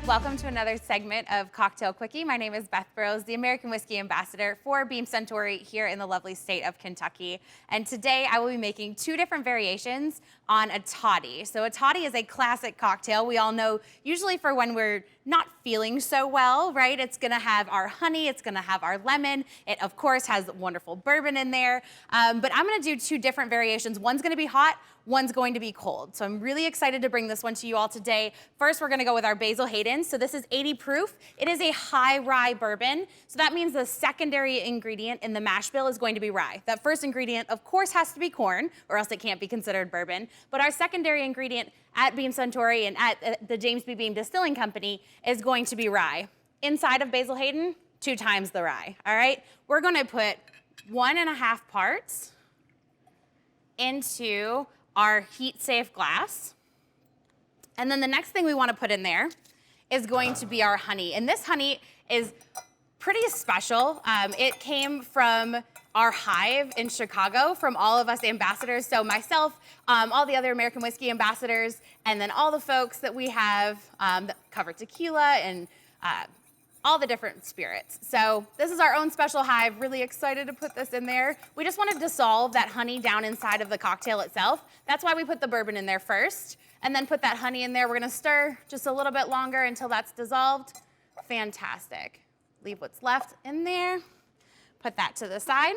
Welcome to another segment of Cocktail Quickie. My name is Beth Burrows, the American Whiskey Ambassador for Beam Suntory here in the lovely state of Kentucky. And today I will be making two different variations on a toddy. So a toddy is a classic cocktail we all know, usually for when we're not feeling so well, right? It's gonna have our honey, it's gonna have our lemon. It of course has wonderful bourbon in there. But I'm gonna do two different variations. One's gonna be hot, one's going to be cold. So I'm really excited to bring this one to you all today. First, we're gonna go with our Basil Hayden. So this is 80 proof. It is a high rye bourbon. So that means the secondary ingredient in the mash bill is going to be rye. That first ingredient, of course, has to be corn, or else it can't be considered bourbon. But our secondary ingredient at Beam Suntory and at the James B. Beam Distilling Company is going to be rye. Inside of Basil Hayden, 2 times the rye, all right? We're gonna put 1.5 parts into our heat-safe glass. And then the next thing we want to put in there is going to be our honey. And this honey is pretty special. It came from our hive in Chicago from all of us ambassadors. So myself, all the other American whiskey ambassadors, and then all the folks that we have that cover tequila and all the different spirits. So this is our own special hive. Really excited to put this in there. We just want to dissolve that honey down inside of the cocktail itself. That's why we put the bourbon in there first, and then put that honey in there. We're gonna stir just a little bit longer until that's dissolved. Fantastic. Leave what's left in there. Put that to the side.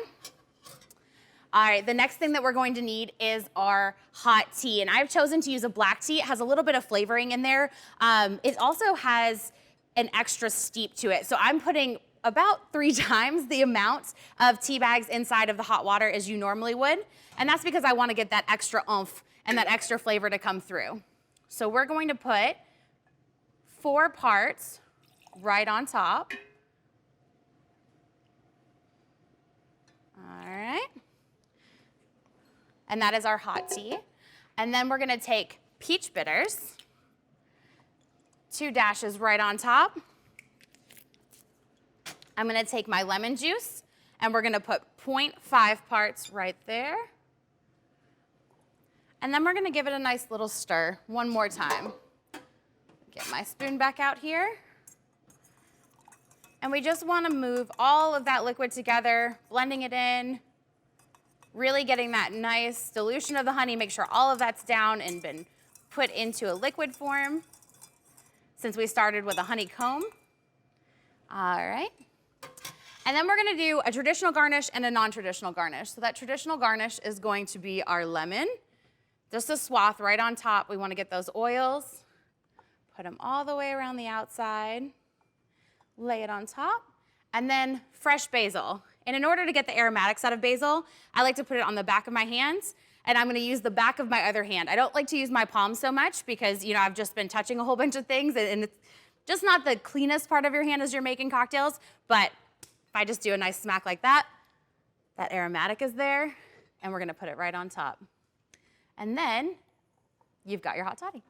All right, the next thing that we're going to need is our hot tea. And I've chosen to use a black tea. It has a little bit of flavoring in there. It also has an extra steep to it. So I'm putting about 3 times the amount of tea bags inside of the hot water as you normally would. And that's because I want to get that extra oomph and that extra flavor to come through. So we're going to put 4 parts right on top. All right. And that is our hot tea. And then we're gonna take peach bitters, 2 dashes right on top. I'm gonna take my lemon juice and we're gonna put 0.5 parts right there. And then we're gonna give it a nice little stir one more time. Get my spoon back out here. And we just wanna move all of that liquid together, blending it in, really getting that nice dilution of the honey, make sure all of that's down and been put into a liquid form since we started with a honeycomb. All right. And then we're gonna do a traditional garnish and a non-traditional garnish. So that traditional garnish is going to be our lemon, just a swath right on top. We wanna get those oils, put them all the way around the outside, lay it on top, and then fresh basil. And in order to get the aromatics out of basil, I like to put it on the back of my hands, and I'm gonna use the back of my other hand. I don't like to use my palm so much because, you know, I've just been touching a whole bunch of things, and it's just not the cleanest part of your hand as you're making cocktails, but if I just do a nice smack like that, that aromatic is there, and we're gonna put it right on top. And then you've got your hot toddy.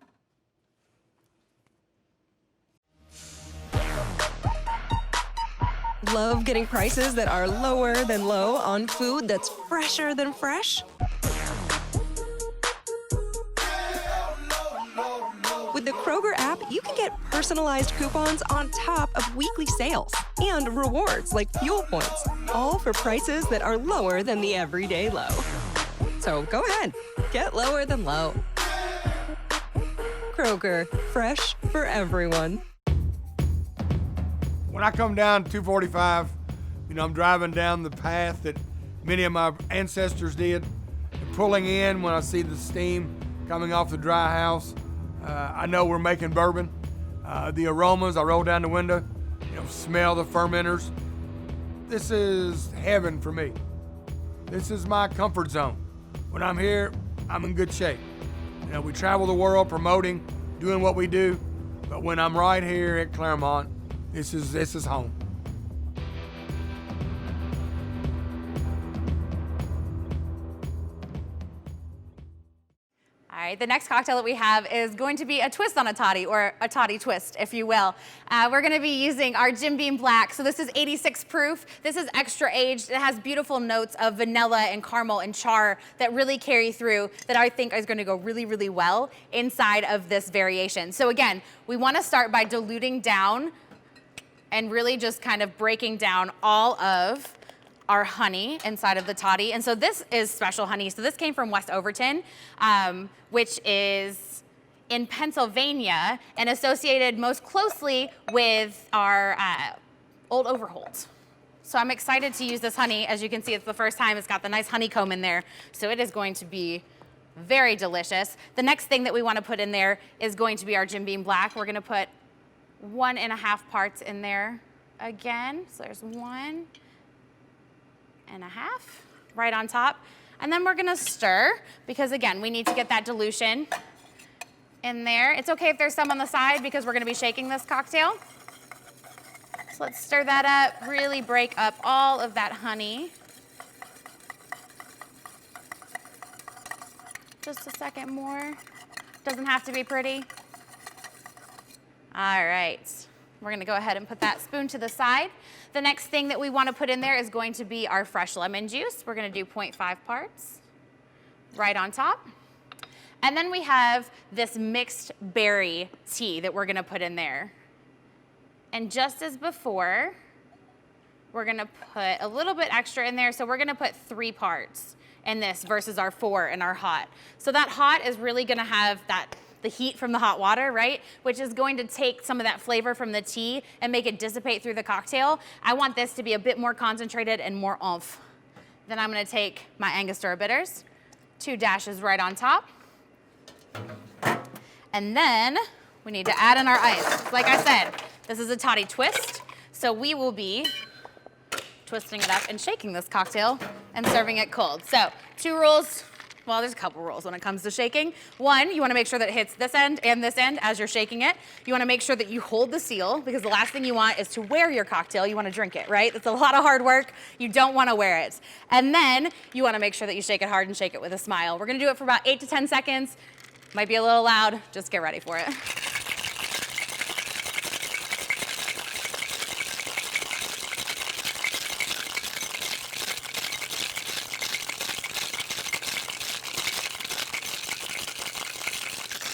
Love getting prices that are lower than low on food that's fresher than fresh? With the Kroger app, you can get personalized coupons on top of weekly sales and rewards like fuel points, all for prices that are lower than the everyday low. So go ahead, get lower than low. Kroger, fresh for everyone. When I come down 245, you know, I'm driving down the path that many of my ancestors did, and pulling in when I see the steam coming off the dry house. I know we're making bourbon. The aromas, I roll down the window, you know, smell the fermenters. This is heaven for me. This is my comfort zone. When I'm here, I'm in good shape. You know, we travel the world promoting, doing what we do, but when I'm right here at Claremont, this is home. All right, the next cocktail that we have is going to be a twist on a toddy, or a toddy twist, if you will. We're gonna be using our Jim Beam Black. So this is 86 proof. This is extra aged. It has beautiful notes of vanilla and caramel and char that really carry through, that I think is gonna go really, really well inside of this variation. So again, we wanna start by diluting down and really just kind of breaking down all of our honey inside of the toddy. And so this is special honey. So this came from West Overton, which is in Pennsylvania and associated most closely with our Old Overholt. So I'm excited to use this honey. As you can see, it's the first time. It's got the nice honeycomb in there. So it is going to be very delicious. The next thing that we want to put in there is going to be our Jim Beam Black. We're going to put 1.5 parts in there again. So there's 1.5 right on top. And then we're gonna stir, because again, we need to get that dilution in there. It's okay if there's some on the side because we're gonna be shaking this cocktail. So let's stir that up, really break up all of that honey. Just a second more. Doesn't have to be pretty. All right, we're gonna go ahead and put that spoon to the side. The next thing that we wanna put in there is going to be our fresh lemon juice. We're gonna do 0.5 parts right on top. And then we have this mixed berry tea that we're gonna put in there. And just as before, we're gonna put a little bit extra in there. So we're gonna put 3 parts in this versus our 4 in our hot. So that hot is really gonna have the heat from the hot water, right? Which is going to take some of that flavor from the tea and make it dissipate through the cocktail. I want this to be a bit more concentrated and more oomph. Then I'm gonna take my Angostura bitters, 2 dashes right on top. And then we need to add in our ice. Like I said, this is a toddy twist, so we will be twisting it up and shaking this cocktail and serving it cold. So 2 rules. Well, there's a couple rules when it comes to shaking. 1, you wanna make sure that it hits this end and this end as you're shaking it. You wanna make sure that you hold the seal, because the last thing you want is to wear your cocktail. You wanna drink it, right? That's a lot of hard work. You don't wanna wear it. And then you wanna make sure that you shake it hard and shake it with a smile. We're gonna do it for about 8 to 10 seconds. Might be a little loud. Just get ready for it.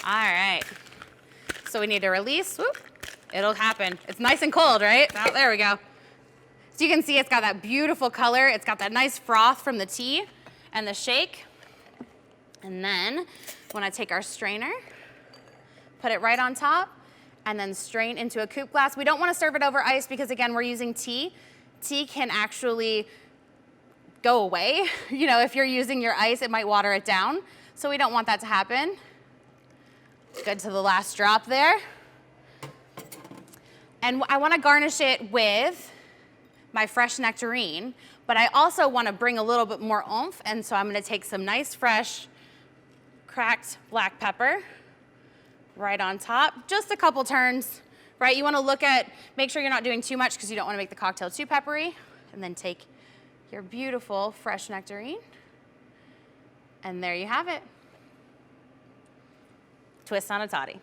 All right, so we need to release, whoop, it'll happen. It's nice and cold, right? Oh, there we go. So you can see it's got that beautiful color. It's got that nice froth from the tea and the shake. And then when I take our strainer, put it right on top, and then strain into a coupe glass. We don't wanna serve it over ice because again, we're using tea. Tea can actually go away. You know, if you're using your ice, it might water it down. So we don't want that to happen. Good to the last drop there. And I wanna garnish it with my fresh nectarine, but I also wanna bring a little bit more oomph, and so I'm gonna take some nice fresh cracked black pepper right on top. Just a couple turns, right? You wanna make sure you're not doing too much because you don't wanna make the cocktail too peppery. And then take your beautiful fresh nectarine, and there you have it. Twist on a toddy.